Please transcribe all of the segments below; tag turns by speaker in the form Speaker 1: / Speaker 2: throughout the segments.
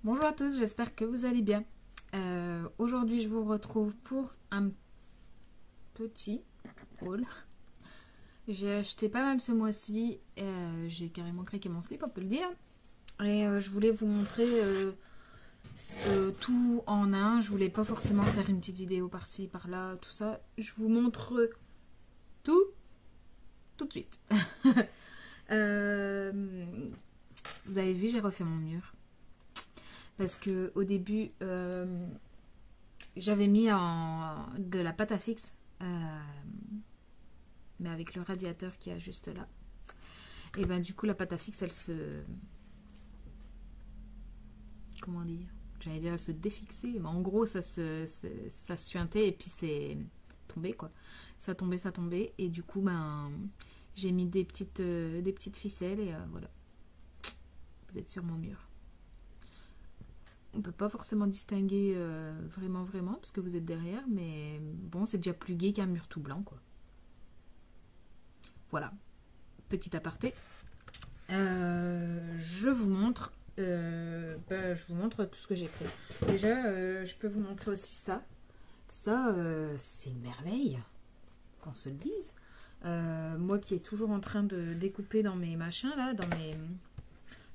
Speaker 1: Bonjour à tous, j'espère que vous allez bien. Aujourd'hui, je vous retrouve pour un petit haul. J'ai acheté pas mal ce mois-ci. J'ai carrément craqué mon slip, on peut le dire. Et je voulais vous montrer tout en un. Je voulais pas forcément faire une petite vidéo par-ci, par-là, tout ça. Je vous montre tout de suite. Vous avez vu, j'ai refait mon mur. Parce que au début, j'avais mis de la pâte à fixe, mais avec le radiateur qui est juste là. Et ben du coup, la pâte à fixe, elle se... Comment dire? J'allais dire, elle se défixait, mais en gros, ça suintait et puis c'est tombé, quoi. Ça tombait, et du coup, ben, j'ai mis des petites ficelles, et voilà. Vous êtes sur mon mur. On peut pas forcément distinguer vraiment, parce que vous êtes derrière, mais bon, c'est déjà plus gai qu'un mur tout blanc, quoi. Voilà, petit aparté. Je vous montre tout ce que j'ai pris. Déjà, je peux vous montrer aussi ça. Ça, c'est une merveille, qu'on se le dise. Moi qui est toujours en train de découper dans mes machins, là,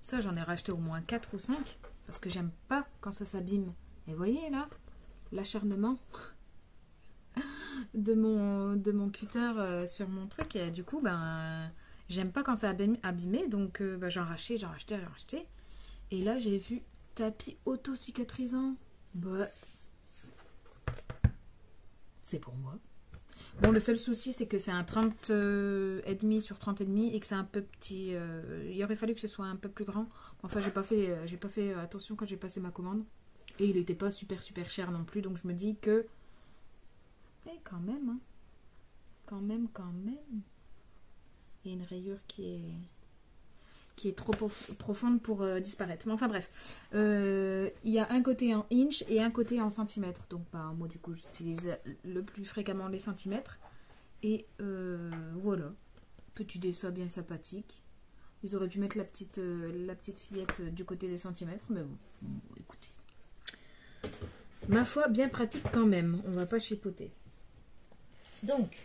Speaker 1: ça, j'en ai racheté au moins 4 ou 5. Parce que j'aime pas quand ça s'abîme. Et vous voyez là, l'acharnement de mon cutter sur mon truc. Et du coup, ben, j'aime pas quand ça abîmé. Donc, ben, j'en rachetais. Et là, j'ai vu tapis auto-cicatrisant. Bah, c'est pour moi. Bon, le seul souci, c'est que c'est un 30 et demi sur 30 et demi et que c'est un peu petit. Il aurait fallu que ce soit un peu plus grand. Enfin, j'ai pas fait attention quand j'ai passé ma commande. Et il n'était pas super cher non plus. Donc, je me dis que... Eh, quand même, hein. Quand même. Il y a une rayure qui est trop profonde pour disparaître. Mais enfin, bref. Il y a un côté en inch et un côté en centimètres. Donc, bah, moi, du coup, j'utilise le plus fréquemment les centimètres. Et voilà. Petit dessin bien sympathique. Ils auraient pu mettre la petite fillette du côté des centimètres. Mais bon, écoutez. Ma foi, bien pratique quand même. On va pas chipoter. Donc,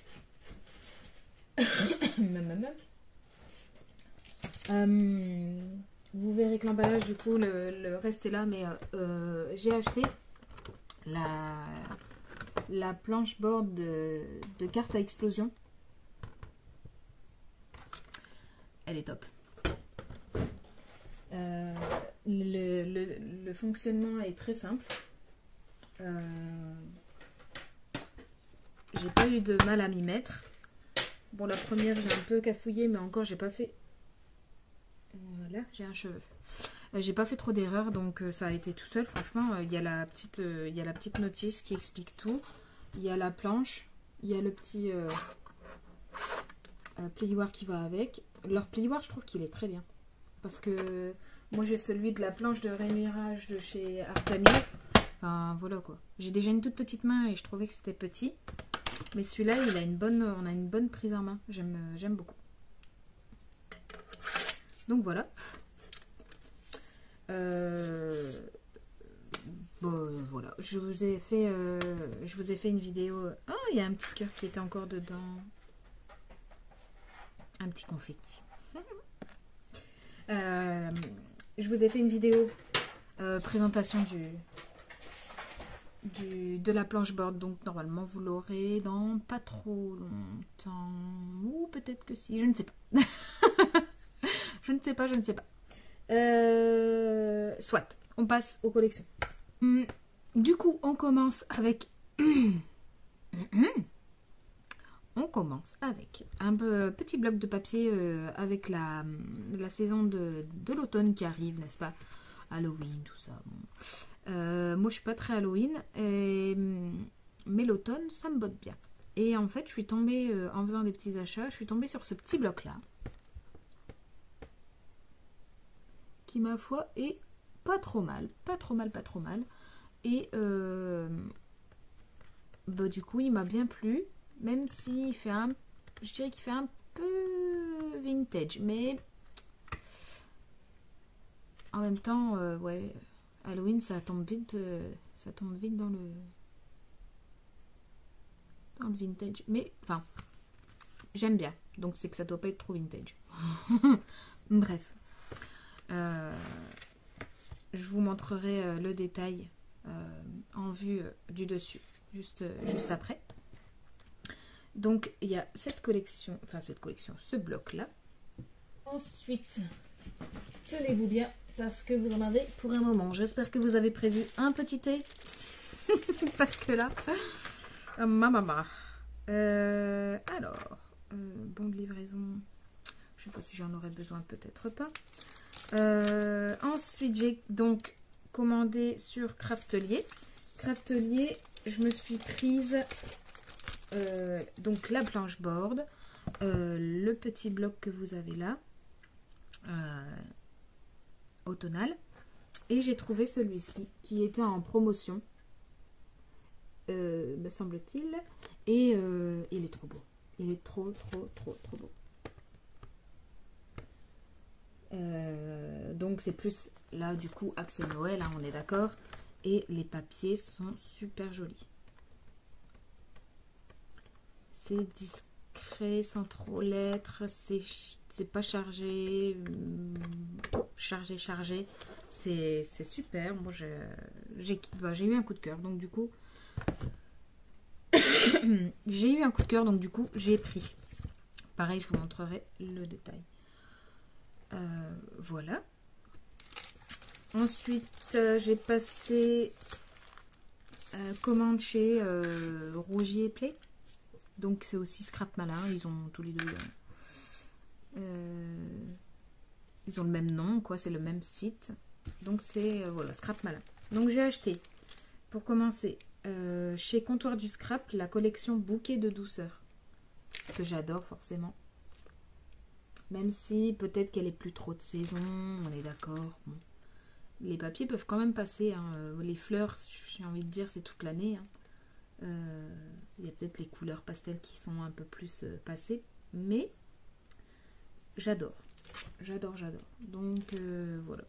Speaker 1: vous verrez que l'emballage, du coup, le reste est là, mais j'ai acheté la planche board de cartes à explosion. Elle est top. Le fonctionnement est très simple. J'ai pas eu de mal à m'y mettre. Bon, la première, j'ai un peu cafouillé, mais encore, j'ai pas fait... Voilà, j'ai un cheveu. J'ai pas fait trop d'erreurs, donc ça a été tout seul. Franchement, il y a la petite notice qui explique tout. Il y a la planche. Il y a le petit plioir qui va avec. Leur plioir, je trouve qu'il est très bien. Parce que moi, j'ai celui de la planche de rémirage de chez Artamir. Enfin, voilà quoi. J'ai déjà une toute petite main et je trouvais que c'était petit. Mais celui-là, on a une bonne prise en main. J'aime beaucoup. Donc voilà. Bon, voilà. Je vous ai fait une vidéo. Oh, il y a un petit cœur qui était encore dedans. Un petit confetti. Je vous ai fait une vidéo présentation de la planche board, donc normalement vous l'aurez dans pas trop longtemps, ou peut-être que si, je ne sais pas. je ne sais pas. Soit, on passe aux collections. Du coup, on commence avec un petit bloc de papier avec la saison de l'automne qui arrive, n'est-ce pas? Halloween, tout ça. Bon. Moi, je suis pas très Halloween, mais l'automne, ça me botte bien. Et en fait, je suis tombée, en faisant des petits achats, je suis tombée sur ce petit bloc-là, qui, ma foi, est pas trop mal. Et bah, du coup, il m'a bien plu, même s'il fait je dirais qu'il fait un peu vintage, mais en même temps, ouais... Halloween, ça tombe vite dans le vintage. Mais, enfin, j'aime bien. Donc, c'est que ça doit pas être trop vintage. Bref. Je vous montrerai le détail en vue du dessus, juste après. Donc, il y a cette collection, ce bloc-là. Ensuite, tenez-vous bien, parce que vous en avez pour un moment. J'espère que vous avez prévu un petit thé. Parce que là, maman. Alors, bon de livraison. Je sais pas si j'en aurais besoin, peut-être pas. Ensuite, j'ai donc commandé sur Craftelier. Craftelier, je me suis prise donc la planche board, le petit bloc que vous avez là, automnal, et j'ai trouvé celui-ci qui était en promotion, me semble-t-il, et il est trop beau. Il est trop beau. Donc c'est plus là du coup accès Noël, hein, on est d'accord, et les papiers sont super jolis. C'est discret, sans trop l'être, c'est pas chargé, chargé, c'est super. Moi j'ai eu un coup de cœur, donc du coup j'ai pris. Pareil, je vous montrerai le détail. Voilà. Ensuite, j'ai passé commande chez Rougier Play. Donc c'est aussi Scrap Malin. Ils ont tous les deux. Ils ont le même nom, quoi. C'est le même site. Donc c'est voilà, Scrap Malin. Donc j'ai acheté, pour commencer, chez Comptoir du Scrap, la collection Bouquet de douceur, que j'adore forcément. Même si peut-être qu'elle est plus trop de saison, on est d'accord. Bon. Les papiers peuvent quand même passer. Hein. Les fleurs, j'ai envie de dire, c'est toute l'année. Hein. Il y a peut-être les couleurs pastel qui sont un peu plus passées. Mais j'adore. J'adore. Donc voilà.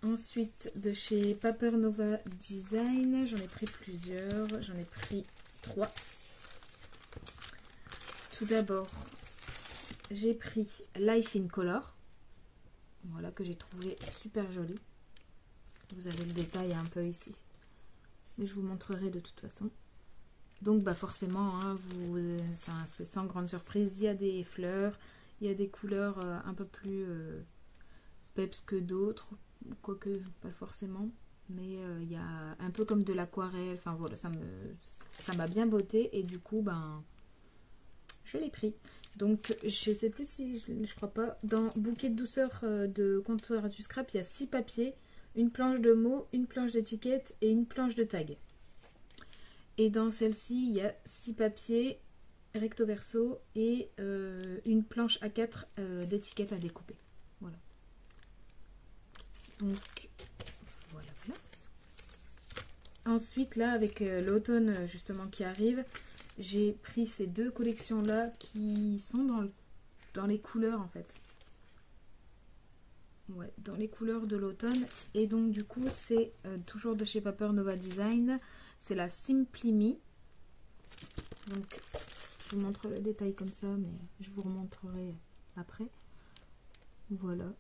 Speaker 1: Ensuite, de chez Paper Nova Design, j'en ai pris plusieurs. J'en ai pris 3. Tout d'abord, j'ai pris Life in Color. Voilà, que j'ai trouvé super joli. Vous avez le détail un peu ici. Mais je vous montrerai de toute façon. Donc bah forcément, hein, c'est sans grande surprise. Il y a des fleurs, il y a des couleurs un peu plus peps que d'autres. Quoique pas forcément. Mais il y a un peu comme de l'aquarelle. Enfin voilà, ça m'a bien botté. Et du coup, ben, je l'ai pris. Donc je sais plus si, je crois pas. Dans Bouquet de douceur de Comptoir du Scrap, il y a 6 papiers. Une planche de mots, une planche d'étiquette et une planche de tag. Et dans celle-ci, il y a 6 papiers recto verso et une planche A4 d'étiquette à découper. Voilà. Donc, voilà. Ensuite, là, avec l'automne justement qui arrive, j'ai pris ces 2 collections-là qui sont dans les couleurs en fait. Ouais, dans les couleurs de l'automne. Et donc du coup c'est toujours de chez Paper Nova Design. C'est la Simply Me. Donc je vous montre le détail comme ça, mais je vous remontrerai après. Voilà.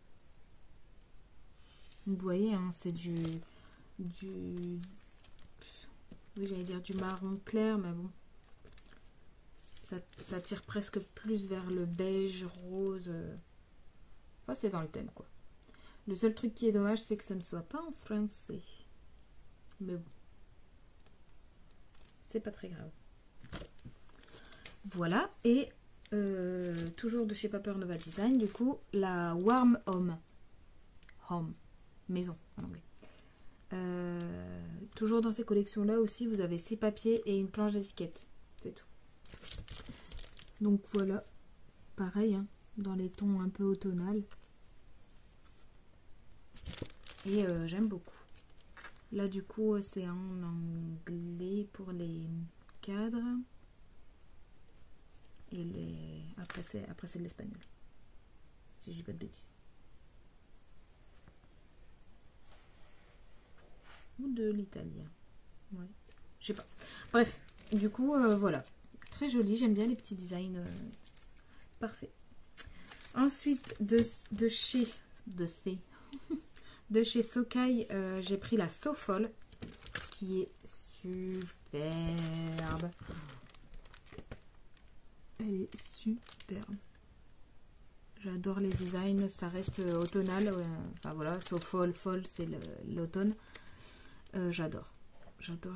Speaker 1: Vous voyez, hein, c'est oui, j'allais dire du marron clair, mais bon. Ça tire presque plus vers le beige, rose. Enfin, c'est dans le thème quoi. Le seul truc qui est dommage, c'est que ça ne soit pas en français. Mais bon. C'est pas très grave. Voilà. Et toujours de chez Paper Nova Design, du coup, la Warm Home. Home. Maison, en anglais. Toujours dans ces collections-là aussi, vous avez 6 papiers et une planche d'étiquette. C'est tout. Donc voilà. Pareil, hein, dans les tons un peu automnales. Et j'aime beaucoup. Là du coup c'est en anglais pour les cadres. Et après c'est de l'espagnol. si je dis pas de bêtises. Ou de l'italien. Ouais, je sais pas. Bref, du coup, voilà. Très joli, j'aime bien les petits designs. Parfait. Ensuite, de chez de chez Sokai, j'ai pris la Sofol, qui est superbe. Elle est superbe. J'adore les designs, ça reste automnal. Enfin voilà, Sofol, fall, c'est l'automne. J'adore. J'adore.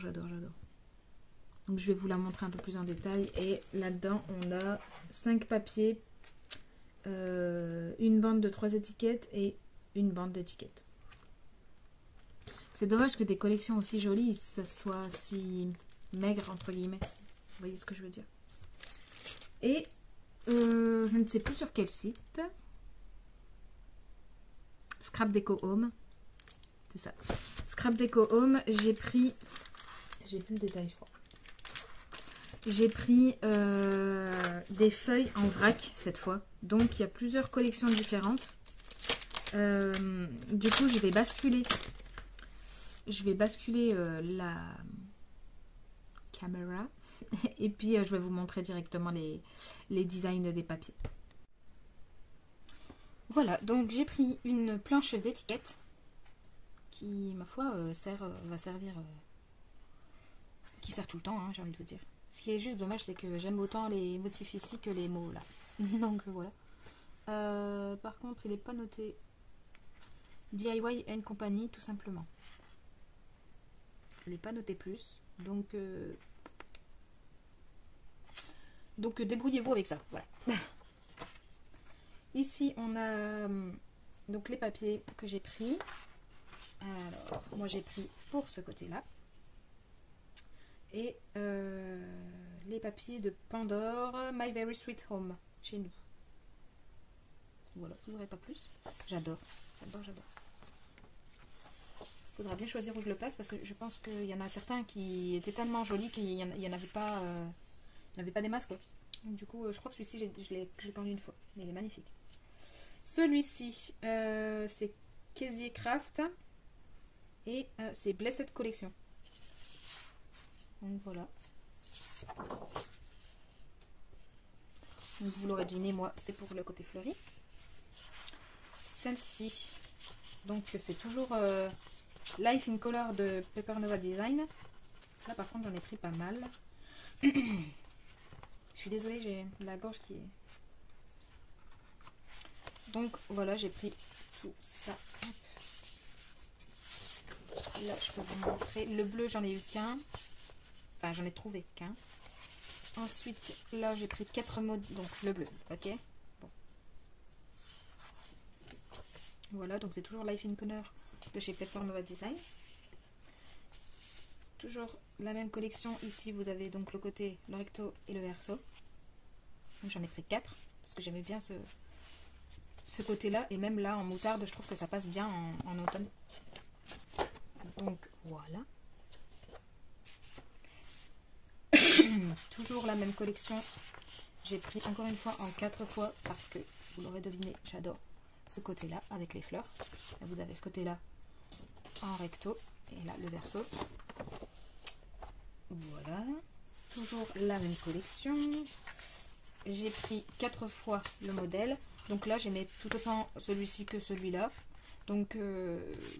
Speaker 1: Donc je vais vous la montrer un peu plus en détail. Et là-dedans, on a 5 papiers, une bande de 3 étiquettes et une bande d'étiquettes. C'est dommage que des collections aussi jolies, ce soit si maigre entre guillemets. Vous voyez ce que je veux dire? Et je ne sais plus sur quel site. Scrap Deco Home. C'est ça. Scrap Deco Home, j'ai pris... J'ai plus le détail, je crois. J'ai pris des feuilles en vrac cette fois. Donc il y a plusieurs collections différentes. Du coup, je vais basculer. La caméra. Et puis, je vais vous montrer directement les designs des papiers. Voilà, donc j'ai pris une planche d'étiquette qui, ma foi, va servir... qui sert tout le temps, hein, j'ai envie de vous dire. Ce qui est juste dommage, c'est que j'aime autant les motifs ici que les mots là. Donc voilà. Par contre, il n'est pas noté DIY and Company, tout simplement. Il n'est pas noté plus. Donc débrouillez-vous avec ça. Voilà. Ici, on a donc les papiers que j'ai pris. Alors, moi j'ai pris pour ce côté-là. Et les papiers de Pandore, My Very Sweet Home, chez nous. Voilà, je n'aurai pas plus. J'adore. Faudra bien choisir où je le place parce que je pense qu'il y en a certains qui étaient tellement jolis qu'il n'y en avait pas, des masses quoi. Donc, du coup, je crois que celui-ci, je l'ai pendu une fois, mais il est magnifique. Celui-ci, c'est Kézier Craft et c'est Blessed Collection. Donc voilà. Donc, vous l'aurez deviné, moi, c'est pour le côté fleuri. Celle-ci, donc c'est toujours Life in Color de Paper Nova Design. Là, par contre, j'en ai pris pas mal. Je suis désolée, j'ai la gorge qui est... Donc voilà, j'ai pris tout ça. Là, je peux vous montrer. Le bleu, j'en ai eu qu'un. Enfin, j'en ai trouvé qu'un. Ensuite, là, j'ai pris 4 mots. Donc, le bleu. Ok. Bon. Voilà, donc c'est toujours Life in Color de chez Paper Nova Design. Toujours la même collection. Ici, vous avez donc le côté, le recto et le verso. J'en ai pris 4 parce que j'aimais bien ce côté-là. Et même là, en moutarde, je trouve que ça passe bien en automne. Donc, voilà. Toujours la même collection. J'ai pris encore une fois en 4 fois parce que, vous l'aurez deviné, j'adore ce côté-là avec les fleurs. Là, vous avez ce côté-là en recto et là, le verso. Voilà. Toujours la même collection. J'ai pris 4 fois le modèle. Donc là, j'aimais tout autant celui-ci que celui-là. Donc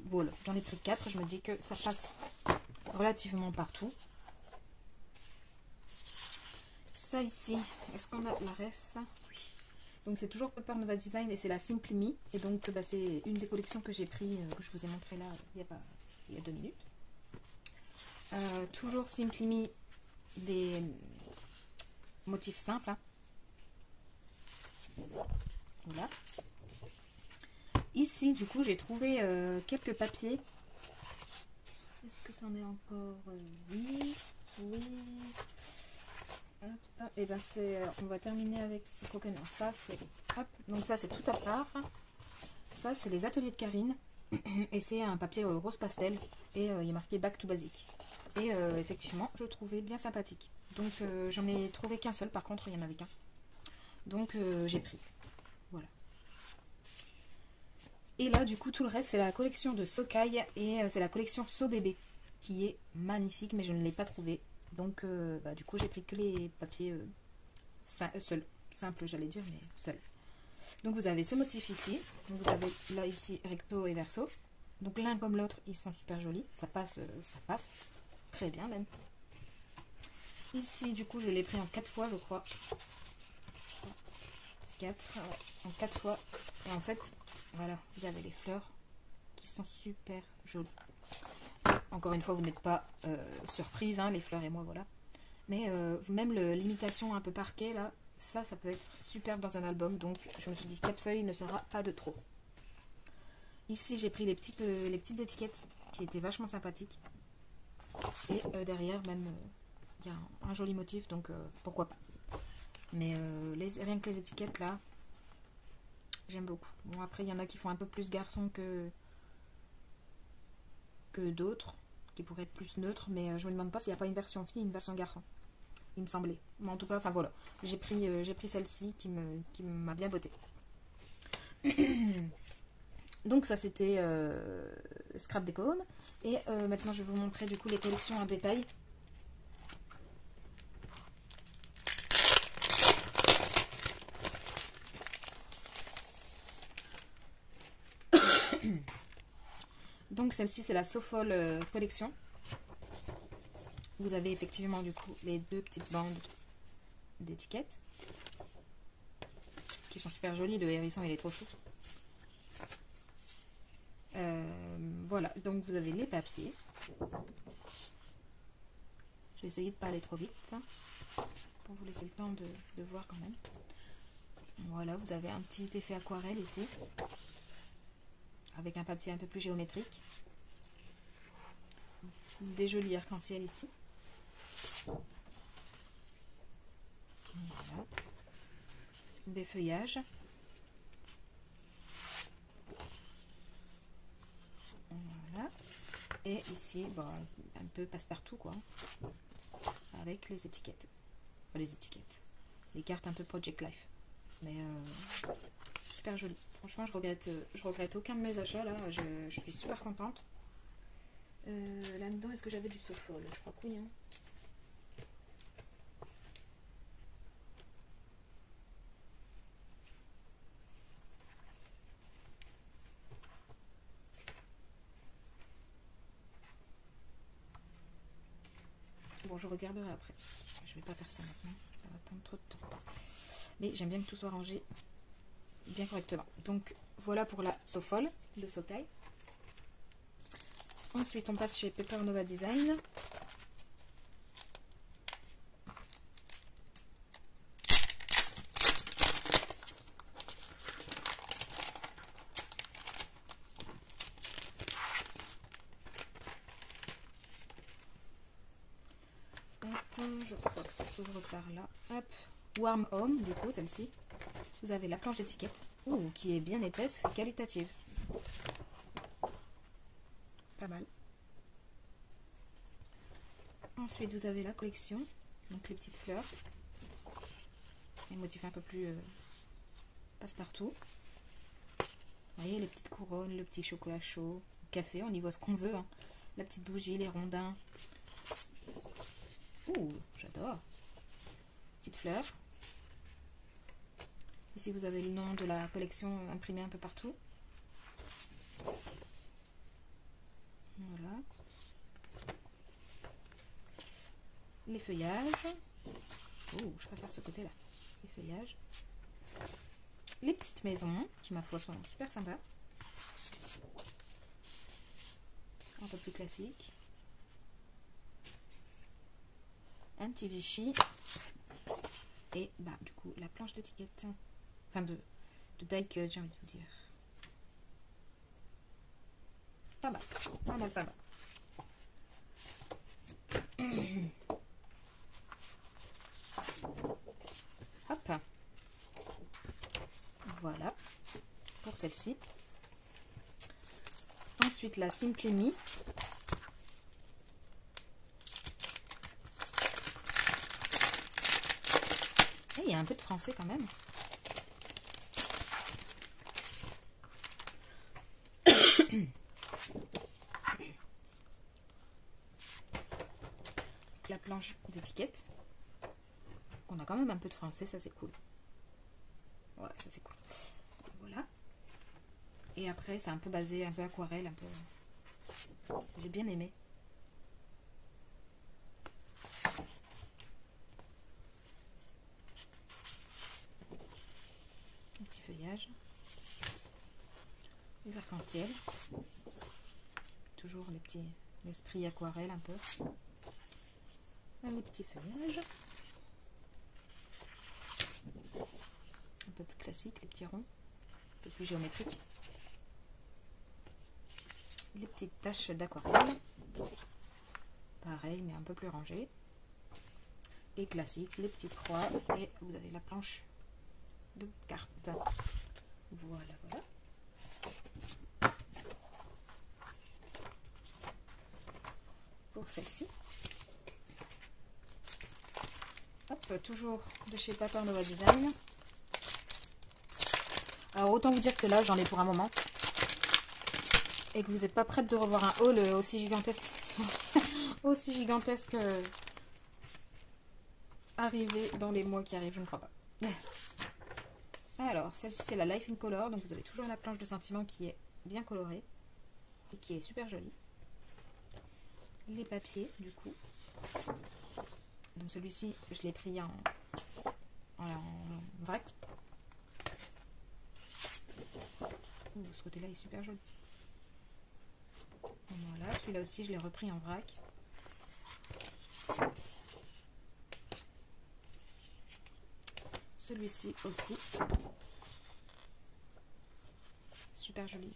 Speaker 1: voilà, j'en ai pris 4. Je me dis que ça passe relativement partout. Ça ici, est-ce qu'on a la ref? Oui. Donc c'est toujours Paper Nova Design et c'est la Simply Me. Et donc c'est une des collections que j'ai pris, que je vous ai montré là il y a 2 minutes. Toujours Simply Me, des motifs simples. Hein. Voilà. Ici, du coup, j'ai trouvé quelques papiers. Est-ce que c'en est encore? Oui. Et ben on va terminer avec ces coquins. Ça c'est donc ça c'est tout à part. Ça c'est les ateliers de Karine et c'est un papier rose pastel et il est marqué Back to Basic. Et effectivement, je trouvais bien sympathique. Donc j'en ai trouvé qu'un seul. Par contre, il y en avait qu'un. Donc j'ai pris. Voilà. Et là, du coup, tout le reste, c'est la collection de Sokai et c'est la collection So Bébé qui est magnifique, mais je ne l'ai pas trouvée. Donc, du coup, j'ai pris que les papiers seuls. Simple, j'allais dire, mais seuls. Donc, vous avez ce motif ici. Donc, vous avez là, ici, recto et verso. Donc, l'un comme l'autre, ils sont super jolis. Ça passe très bien même. Ici, du coup, je l'ai pris en 4 fois, je crois. 4, ouais, en 4 fois. Et en fait, voilà, vous avez les fleurs qui sont super jolies. Encore une fois, vous n'êtes pas surprise, hein, les fleurs et moi, voilà. Mais même l'imitation un peu parquet, là, ça peut être superbe dans un album. Donc, je me suis dit 4 feuilles ne sera pas de trop. Ici, j'ai pris les petites étiquettes qui étaient vachement sympathiques. Et derrière, même, il y a un joli motif, donc pourquoi pas. Mais rien que les étiquettes, là, j'aime beaucoup. Bon, après, il y en a qui font un peu plus garçon que d'autres, qui pourraient être plus neutres, mais je me demande pas s'il n'y a pas une version fille et une version garçon. Il me semblait. Mais en tout cas, enfin voilà. J'ai pris celle-ci qui m'a bien botté. Donc ça, c'était Scrap Deco Home. Et maintenant, je vais vous montrer du coup les collections en détail. Donc celle-ci, c'est la Sofol collection. Vous avez effectivement du coup les deux petites bandes d'étiquettes qui sont super jolies. Le hérisson, il est trop chou. Voilà, donc vous avez les papiers. Je vais essayer de ne pas aller trop vite pour vous laisser le temps de voir quand même. Voilà, vous avez un petit effet aquarelle ici avec un papier un peu plus géométrique. Des jolis arcs-en-ciel ici. Voilà. Des feuillages. Voilà. Et ici, bon, un peu passe-partout quoi. Avec les étiquettes. Enfin, les étiquettes. Les cartes un peu Project Life. Mais super joli. Franchement, je regrette aucun de mes achats là. Je suis super contente. Là-dedans, est-ce que j'avais du Sofol? Je crois que oui. Hein. Bon, je regarderai après. Je vais pas faire ça maintenant. Ça va prendre trop de temps. Mais j'aime bien que tout soit rangé bien correctement. Donc, voilà pour la Sofol de Sokai. Ensuite, on passe chez Paper Nova Design. Je crois que ça s'ouvre par là. Hop. Warm Home, du coup, celle-ci. Vous avez la planche d'étiquette. Qui est bien épaisse et qualitative. Pas mal. Ensuite, vous avez la collection. Donc, les petites fleurs. Les motifs un peu plus passe-partout. Vous voyez, les petites couronnes, le petit chocolat chaud, le café, on y voit ce qu'on veut. Hein. La petite bougie, les rondins. J'adore. Petite fleur. Ici, vous avez le nom de la collection imprimé un peu partout. Voilà. Les feuillages. Je préfère ce côté-là. Les feuillages. Les petites maisons, qui ma foi sont super sympas. Un peu plus classique. Un petit Vichy. Et du coup, la planche d'étiquette. Enfin, de die cut, j'ai envie de vous dire. Pas mal. Pas mal, pas mal. Hop. Voilà. Pour celle-ci. Ensuite, la Simply Me. Et il y a un peu de français quand même. la planche d'étiquette. On a quand même un peu de français, ça c'est cool. Ouais, ça c'est cool. Voilà. Et après, c'est un peu basé, un peu aquarelle, un peu... J'ai bien aimé. Un petit feuillage. Les arcs-en-ciel. Toujours les petits... L'esprit aquarelle un peu. Les petits feuillages. Un peu plus classique, les petits ronds. Un peu plus géométriques. Les petites taches d'aquarelle. Pareil, mais un peu plus rangées. Et classique, les petites croix. Et vous avez la planche de cartes. Voilà, voilà. Pour celle-ci. Hop, toujours de chez Pattern Nova Design. Alors autant vous dire que là, j'en ai pour un moment. Et que vous n'êtes pas prête de revoir un haul aussi gigantesque. Aussi gigantesque arrivé dans les mois qui arrivent, je ne crois pas. Alors, celle-ci c'est la Life in Color, donc vous avez toujours la planche de sentiment qui est bien colorée et qui est super jolie. Les papiers, du coup. Donc celui-ci, je l'ai pris en vrac. Ce côté-là est super joli. Voilà, celui-là aussi, je l'ai repris en vrac. Celui-ci aussi. Super joli.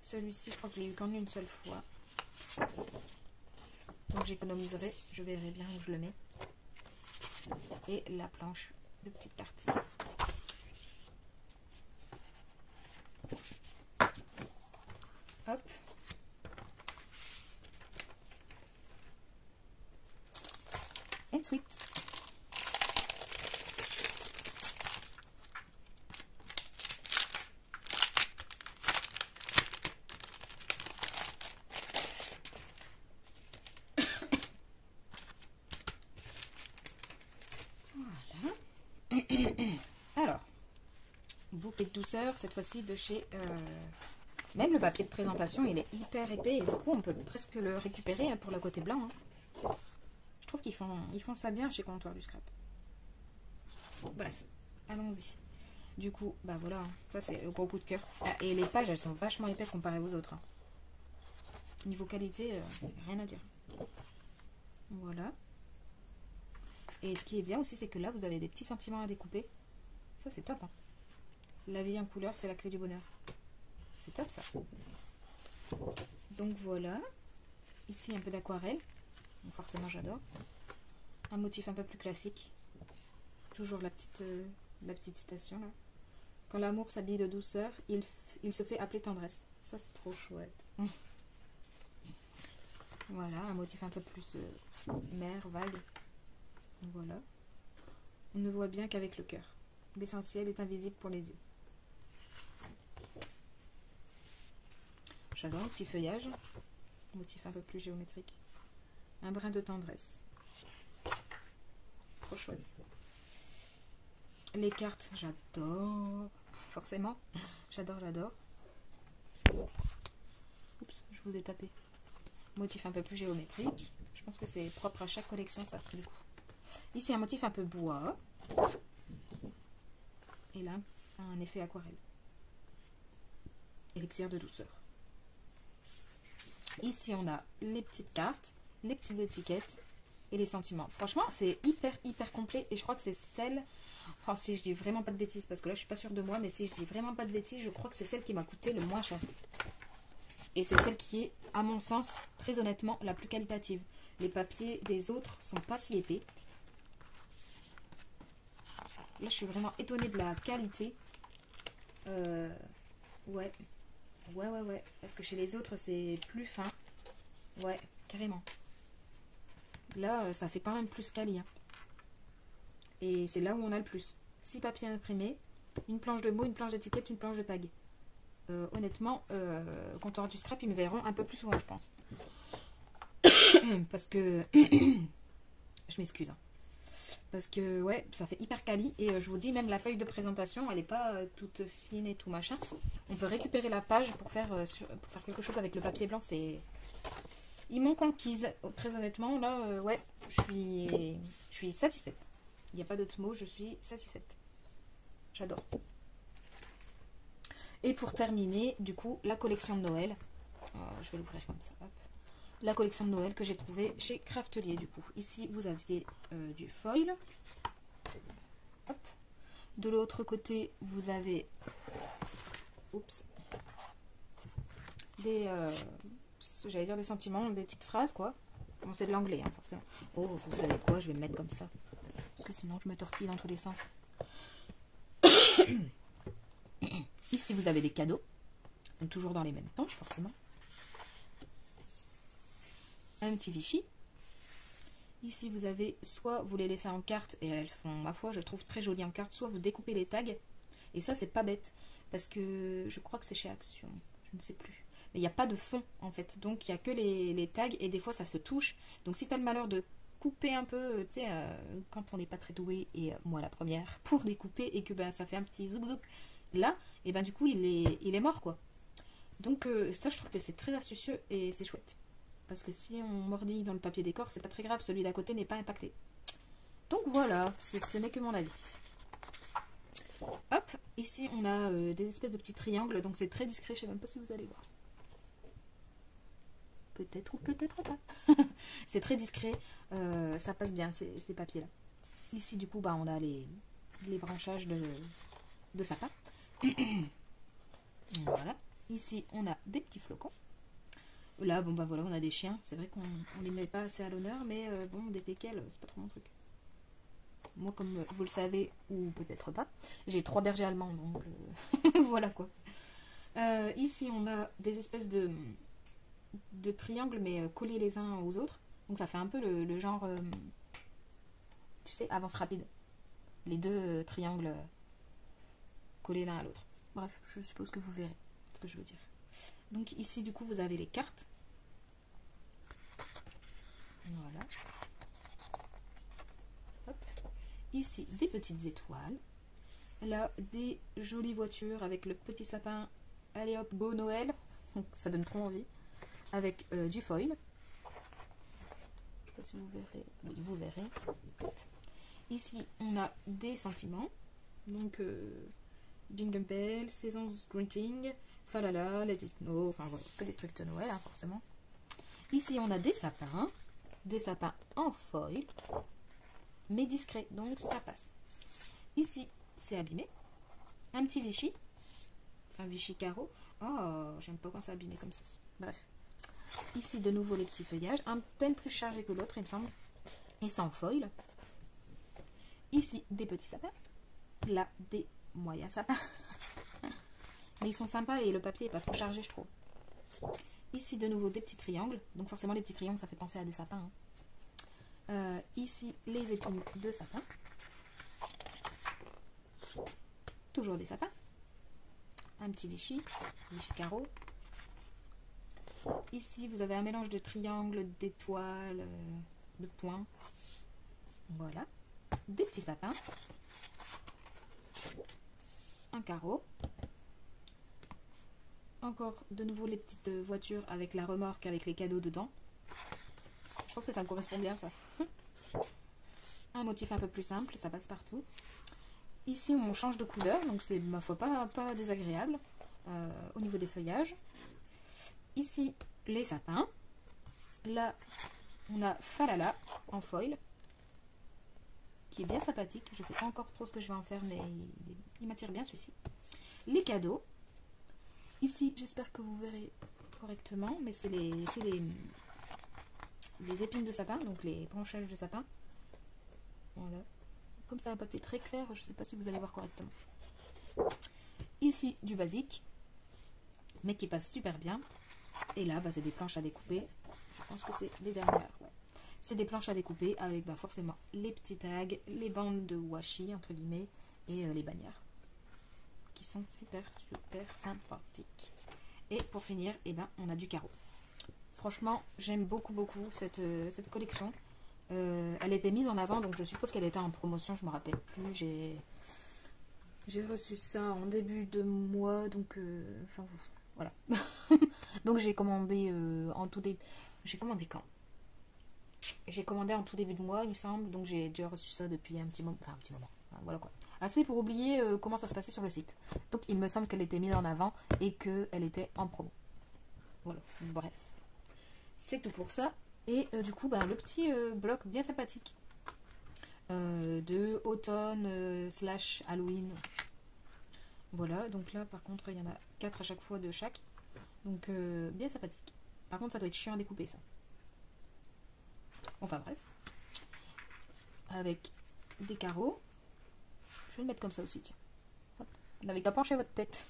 Speaker 1: Celui-ci, je crois que je l'ai eu qu'en une seule fois. Donc j'économiserai, je verrai bien où je le mets. Et la planche de petite partie. Hop. And sweet. Alors, bouquet de douceur, cette fois-ci de chez... Même le papier de présentation, il est hyper épais et du coup, on peut presque le récupérer pour le côté blanc. Hein. Je trouve qu'ils font ça bien chez Comptoir du Scrap. Bref, allons-y. Du coup, bah voilà, ça c'est le gros coup de cœur. Ah, et les pages, elles sont vachement épaisses comparées aux autres. Hein. Niveau qualité, rien à dire. Voilà. Et ce qui est bien aussi, c'est que là, vous avez des petits sentiments à découper. Ça, c'est top. Hein. La vie en couleur, c'est la clé du bonheur. C'est top, ça. Donc, voilà. Ici, un peu d'aquarelle. Forcément, j'adore. Un motif un peu plus classique. Toujours la petite citation, là. Quand l'amour s'habille de douceur, il se fait appeler tendresse. Ça, c'est trop chouette. Voilà, un motif un peu plus mer, vague. Voilà. On ne voit bien qu'avec le cœur. L'essentiel est invisible pour les yeux. J'adore le petit feuillage. Motif un peu plus géométrique. Un brin de tendresse. C'est trop chouette. Les cartes, j'adore. Forcément. J'adore, j'adore. Oups, je vous ai tapé. Motif un peu plus géométrique. Je pense que c'est propre à chaque collection, ça, du coup. Ici, un motif un peu bois. Et là, un effet aquarelle. Élixir de douceur. Ici, on a les petites cartes, les petites étiquettes et les sentiments. Franchement, c'est hyper complet. Et je crois que c'est celle... Enfin, si je dis vraiment pas de bêtises, parce que là, je suis pas sûre de moi, mais si je dis vraiment pas de bêtises, je crois que c'est celle qui m'a coûté le moins cher. Et c'est celle qui est, à mon sens, très honnêtement, la plus qualitative. Les papiers des autres sont pas si épais. Là, je suis vraiment étonnée de la qualité. Ouais. Parce que chez les autres, c'est plus fin. Ouais, carrément. Là, ça fait quand même plus quali. Hein. Et c'est là où on a le plus. 6 papiers imprimés, une planche de mots, une planche d'étiquette, une planche de tag. Honnêtement, Comptoir du Scrap, ils me verront un peu plus souvent, je pense. Parce que Je m'excuse. Hein. Parce que, ouais, ça fait hyper quali. Et je vous dis, même la feuille de présentation, elle n'est pas toute fine et tout machin. On peut récupérer la page pour faire quelque chose avec le papier blanc. Il manque en quise. Très honnêtement, là, ouais, je suis satisfaite. Il n'y a pas d'autre mot, je suis satisfaite. J'adore. Et pour terminer, du coup, la collection de Noël. Je vais l'ouvrir comme ça, hop. La collection de Noël que j'ai trouvée chez Craftelier, du coup. Ici, vous aviez du foil. Hop. De l'autre côté, vous avez... Oups. J'allais dire des sentiments, des petites phrases, quoi. Bon, c'est de l'anglais, hein, forcément. Oh, vous savez quoi, je vais me mettre comme ça. Parce que sinon, je me tortille dans tous les sens. Ici, vous avez des cadeaux. Donc, toujours dans les mêmes temps, forcément. Un petit Vichy. Ici, vous avez soit vous les laissez en carte, et elles font, ma foi, je trouve très jolies en carte, soit vous découpez les tags. Et ça, c'est pas bête. Parce que je crois que c'est chez Action. Je ne sais plus. Mais il n'y a pas de fond, en fait. Donc, il n'y a que les tags, et des fois, ça se touche. Donc, si tu as le malheur de couper un peu, tu sais, quand on n'est pas très doué, et moi la première, pour découper, et que ben, ça fait un petit zouk zouk là, et ben du coup, il est mort, quoi. Donc, ça, je trouve que c'est très astucieux, et c'est chouette. Parce que si on mordit dans le papier décor, c'est pas très grave, celui d'à côté n'est pas impacté. Donc voilà, ce n'est que mon avis. Hop, ici on a des espèces de petits triangles, donc c'est très discret, je sais même pas si vous allez voir. Peut-être ou peut-être pas. C'est très discret, ça passe bien ces papiers-là. Ici du coup, bah, on a les branchages de sapin. Voilà. Ici on a des petits flocons. Là, bon bah voilà, on a des chiens. C'est vrai qu'on les met pas assez à l'honneur, mais bon, des teckels, c'est pas trop mon truc. Moi, comme vous le savez, ou peut-être pas, j'ai 3 bergers allemands, donc voilà quoi. Ici, on a des espèces de triangles, mais collés les uns aux autres. Donc ça fait un peu le genre, tu sais, avance rapide. Les deux triangles collés l'un à l'autre. Bref, je suppose que vous verrez ce que je veux dire. Donc ici, du coup, vous avez les cartes. Voilà. Hop. Ici, des petites étoiles. Là, des jolies voitures avec le petit sapin. Allez hop, go Noël. Ça donne trop envie. Avec du foil. Je sais pas si vous verrez. Oui, vous verrez. Ici, on a des sentiments. Donc, Jingle Bell, Season's Greeting, Falala, Let It Snow. Enfin voilà, que des trucs de Noël, hein, forcément. Ici, on a des sapins en foil, mais discret, donc ça passe. Ici, c'est abîmé. Un petit Vichy, enfin Vichy carreau. Oh, j'aime pas quand c'est abîmé comme ça. Bref. Ici, de nouveau, les petits feuillages, un peine plus chargé que l'autre, il me semble. Et c'est en foil. Ici, des petits sapins. Là, des moyens sapins. Mais ils sont sympas et le papier est pas trop chargé, je trouve. Ici, de nouveau, des petits triangles. Donc forcément, les petits triangles, ça fait penser à des sapins. Hein. Ici, les épines de sapin. Toujours des sapins. Un petit Vichy carreau. Ici, vous avez un mélange de triangles, d'étoiles, de points. Voilà. Des petits sapins. Un carreau. Encore de nouveau les petites voitures avec la remorque, avec les cadeaux dedans. Je trouve que ça me correspond bien, ça. Un motif un peu plus simple, ça passe partout. Ici, on change de couleur, donc c'est, ma foi, pas désagréable au niveau des feuillages. Ici, les sapins. Là, on a Falala en foil, qui est bien sympathique. Je ne sais pas encore trop ce que je vais en faire, mais il m'attire bien celui-ci. Les cadeaux. Ici, j'espère que vous verrez correctement, mais c'est les épines de sapin, donc les branchages de sapin. Voilà. Comme ça, un papier très clair, je ne sais pas si vous allez voir correctement. Ici, du basique, mais qui passe super bien. Et là, bah, c'est des planches à découper. Je pense que c'est les dernières. Ouais. C'est des planches à découper avec bah, forcément les petits tags, les bandes de washi, entre guillemets, et les bannières. Qui sont super sympathiques. Et pour finir, eh ben, on a du carreau. Franchement, j'aime beaucoup cette collection. Elle était mise en avant, donc je suppose qu'elle était en promotion, je me rappelle plus. J'ai reçu ça en début de mois, donc enfin voilà. Donc j'ai commandé en tout début. J'ai commandé quand? J'ai commandé en tout début de mois, il me semble, donc j'ai déjà reçu ça depuis un petit moment. Enfin un petit moment. Enfin, voilà quoi. Assez pour oublier comment ça se passait sur le site. Donc il me semble qu'elle était mise en avant et qu'elle était en promo. Voilà. Bref. C'est tout pour ça. Et du coup, ben, le petit bloc bien sympathique de automne slash Halloween. Voilà, donc là par contre il y en a 4 à chaque fois de chaque. Donc bien sympathique. Par contre ça doit être chiant à découper ça. Enfin bref. Avec des carreaux. Je vais le mettre comme ça aussi, tiens. Hop. Vous n'avez qu'à pencher votre tête.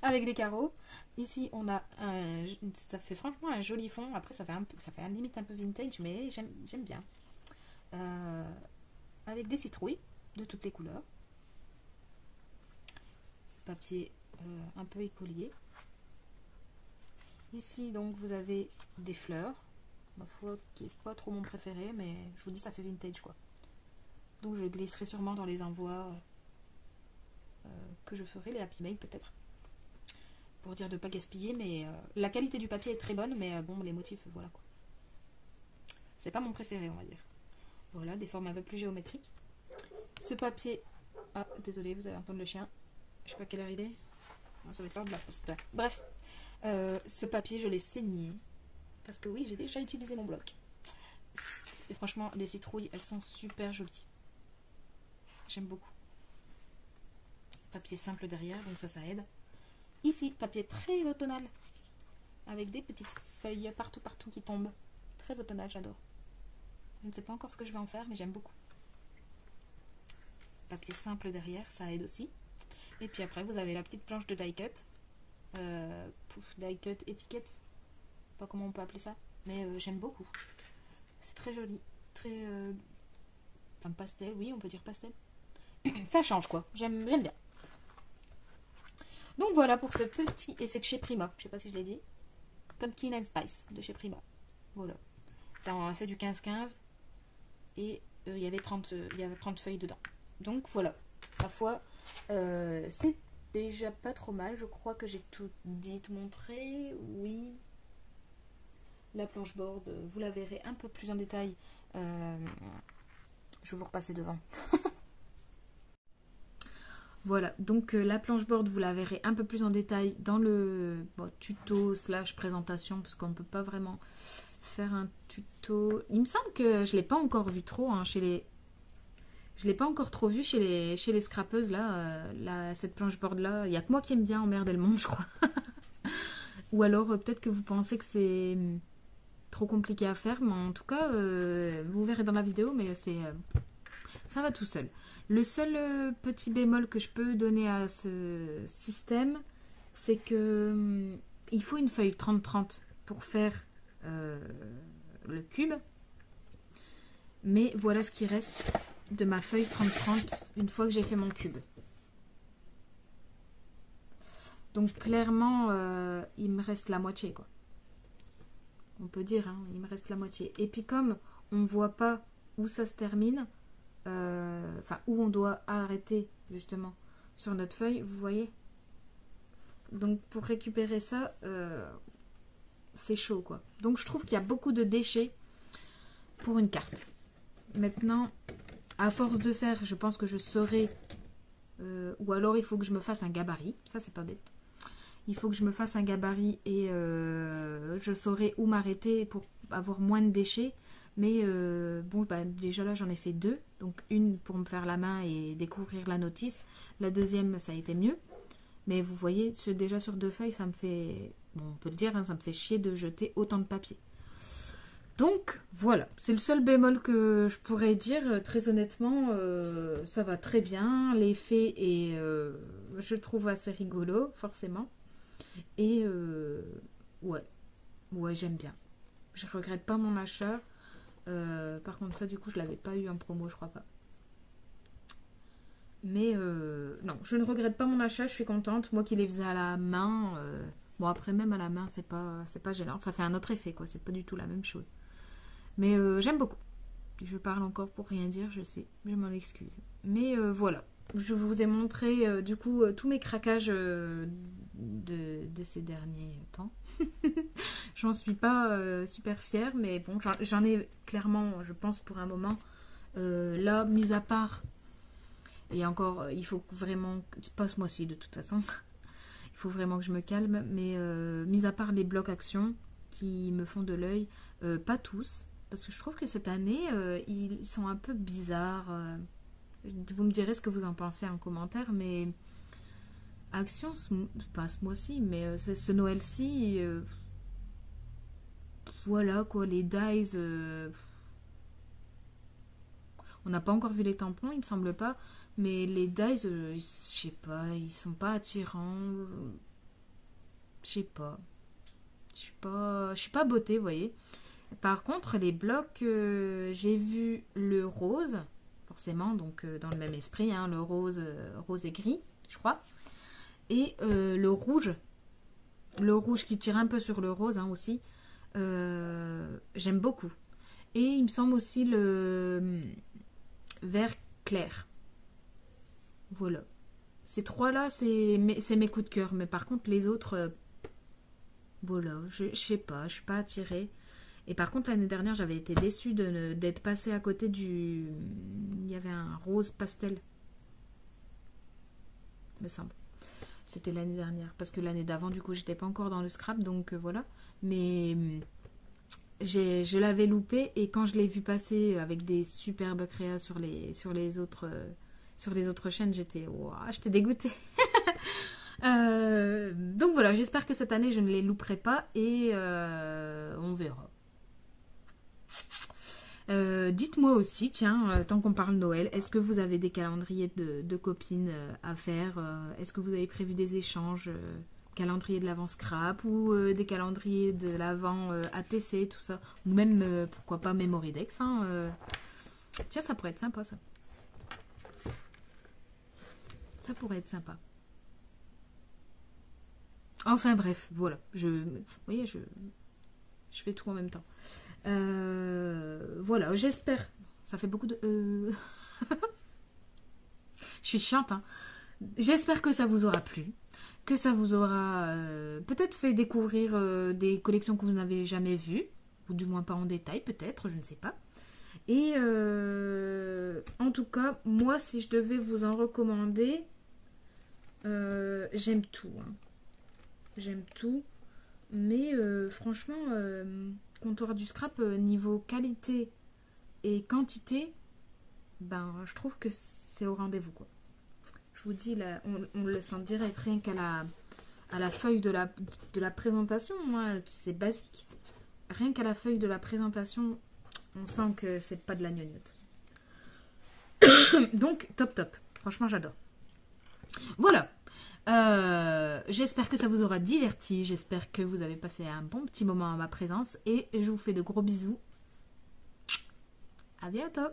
Speaker 1: Avec des carreaux. Ici on a un... Ça fait franchement un joli fond. Après ça fait un limite un peu vintage, mais j'aime bien. Avec des citrouilles de toutes les couleurs. Papier un peu écolier. Ici donc vous avez des fleurs, ma foi qui n'est pas trop mon préféré, mais je vous dis ça fait vintage quoi. Donc je glisserai sûrement dans les envois que je ferai, les Happy Mail peut-être, pour dire de pas gaspiller, mais la qualité du papier est très bonne, mais bon les motifs voilà quoi. C'est pas mon préféré on va dire. Voilà, des formes un peu plus géométriques. Ce papier, ah désolé vous allez entendre le chien, je sais pas quelle heure il est, ça va être l'heure de la poste. Bref. Ce papier je l'ai saigné parce que oui j'ai déjà utilisé mon bloc et franchement les citrouilles elles sont super jolies, j'aime beaucoup. Papier simple derrière donc ça aide. Ici papier très automnal avec des petites feuilles partout qui tombent, très automnal, j'adore. Je ne sais pas encore ce que je vais en faire mais j'aime beaucoup. Papier simple derrière, ça aide aussi. Et puis après vous avez la petite planche de die cut. Die cut étiquette, pas comment on peut appeler ça, mais j'aime beaucoup. C'est très joli, très enfin pastel, oui on peut dire pastel. Ça change quoi, j'aime bien. Donc voilà pour ce petit, et c'est de chez Prima, je sais pas si je l'ai dit, Pumpkin and Spice de chez Prima. Voilà, c'est du 15-15 et il y avait 30 feuilles dedans. Donc voilà, ma foi, c'est déjà pas trop mal, je crois que j'ai tout dit, tout montré, oui. La planche board, vous la verrez un peu plus en détail. Je vais vous repasser devant. Voilà, donc la planche board, vous la verrez un peu plus en détail dans le tuto slash présentation, parce qu'on ne peut pas vraiment faire un tuto. Il me semble que je ne l'ai pas encore vu trop hein, chez les... Je l'ai pas encore trop vu chez les scrapeuses là, cette planche board là. Il n'y a que moi qui aime bien emmerder le monde, je crois. Ou alors peut-être que vous pensez que c'est trop compliqué à faire, mais en tout cas, vous verrez dans la vidéo, mais ça va tout seul. Le seul petit bémol que je peux donner à ce système, c'est que il faut une feuille 30-30 pour faire le cube. Mais voilà ce qui reste de ma feuille 30-30 une fois que j'ai fait mon cube. Donc clairement, il me reste la moitié, quoi. On peut dire, hein, il me reste la moitié. Et puis comme on ne voit pas où ça se termine, enfin où on doit arrêter justement sur notre feuille, vous voyez. Donc pour récupérer ça, c'est chaud, quoi. Donc je trouve qu'il y a beaucoup de déchets pour une carte. Maintenant, à force de faire, je pense que je saurai, ou alors il faut que je me fasse un gabarit, ça c'est pas bête. Il faut que je me fasse un gabarit et je saurai où m'arrêter pour avoir moins de déchets. Mais bon, bah, déjà là j'en ai fait 2. Donc une pour me faire la main et découvrir la notice. La deuxième ça a été mieux. Mais vous voyez, déjà sur 2 feuilles, ça me fait, bon, on peut le dire, hein, ça me fait chier de jeter autant de papier. Donc voilà, c'est le seul bémol que je pourrais dire. Très honnêtement, ça va très bien. L'effet est, je trouve, assez rigolo, forcément. Et ouais, j'aime bien. Je regrette pas mon achat. Par contre, ça, du coup, je l'avais pas eu en promo, je crois pas. Mais non, je ne regrette pas mon achat, je suis contente. Moi qui les faisais à la main, bon après même à la main, c'est pas gênant. Ça fait un autre effet, quoi. C'est pas du tout la même chose. Mais j'aime beaucoup. Je parle encore pour rien dire, je sais, je m'en excuse. Mais voilà, je vous ai montré du coup tous mes craquages de ces derniers temps. J'en suis pas super fière, mais bon, j'en ai clairement, je pense, pour un moment. Là, mis à part, et encore, il faut vraiment, c'est pas ce mois-ci de toute façon, il faut vraiment que je me calme, mais mis à part les blocs actions qui me font de l'œil, pas tous, parce que je trouve que cette année, ils sont un peu bizarres. Vous me direz ce que vous en pensez en commentaire, mais Action, pas ce mois-ci, mais ce Noël-ci, voilà quoi, les dies, on n'a pas encore vu les tampons, il me semble pas, mais les dies, je sais pas, ils sont pas attirants, je sais pas, je suis pas beauté, vous voyez. Par contre, les blocs, j'ai vu le rose, forcément, donc dans le même esprit, hein, le rose, rose et gris, je crois, et le rouge qui tire un peu sur le rose hein, aussi, j'aime beaucoup. Et il me semble aussi le vert clair. Voilà. Ces trois-là, c'est mes coups de cœur, mais par contre, les autres, voilà, je sais pas, je suis pas attirée. Et par contre, l'année dernière, j'avais été déçue d'être passée à côté du... Il y avait un rose pastel, me semble. C'était l'année dernière. Parce que l'année d'avant, du coup, j'étais pas encore dans le scrap, donc voilà. Mais je l'avais loupé et quand je l'ai vu passer avec des superbes créas sur les autres chaînes, j'étais dégoûtée. Donc voilà, j'espère que cette année, je ne les louperai pas et on verra. Dites-moi aussi, tiens, tant qu'on parle Noël, est-ce que vous avez des calendriers de copines à faire? Est-ce que vous avez prévu des échanges, calendrier de l'avant scrap ou des calendriers de l'avant ATC, tout ça? Ou même, pourquoi pas, Memoridex, hein, tiens, ça pourrait être sympa, ça. Ça pourrait être sympa. Enfin bref, voilà. Vous voyez, je fais tout en même temps. Voilà, j'espère. Ça fait beaucoup de... Je suis chiante, hein. J'espère que ça vous aura plu, que ça vous aura peut-être fait découvrir des collections que vous n'avez jamais vues, ou du moins pas en détail, peut-être, je ne sais pas. Et en tout cas, moi, si je devais vous en recommander, j'aime tout. Hein. J'aime tout. Mais franchement, comptoir du scrap, niveau qualité et quantité, ben, je trouve que c'est au rendez-vous, quoi. Je vous dis, là, on le sent direct, rien à la feuille de la présentation, moi, c'est basique. Rien qu'à la feuille de la présentation, on sent que c'est pas de la gnognotte. Donc, top, top. Franchement, j'adore. Voilà. J'espère que ça vous aura diverti. J'espère que vous avez passé un bon petit moment à ma présence. Et je vous fais de gros bisous. À bientôt.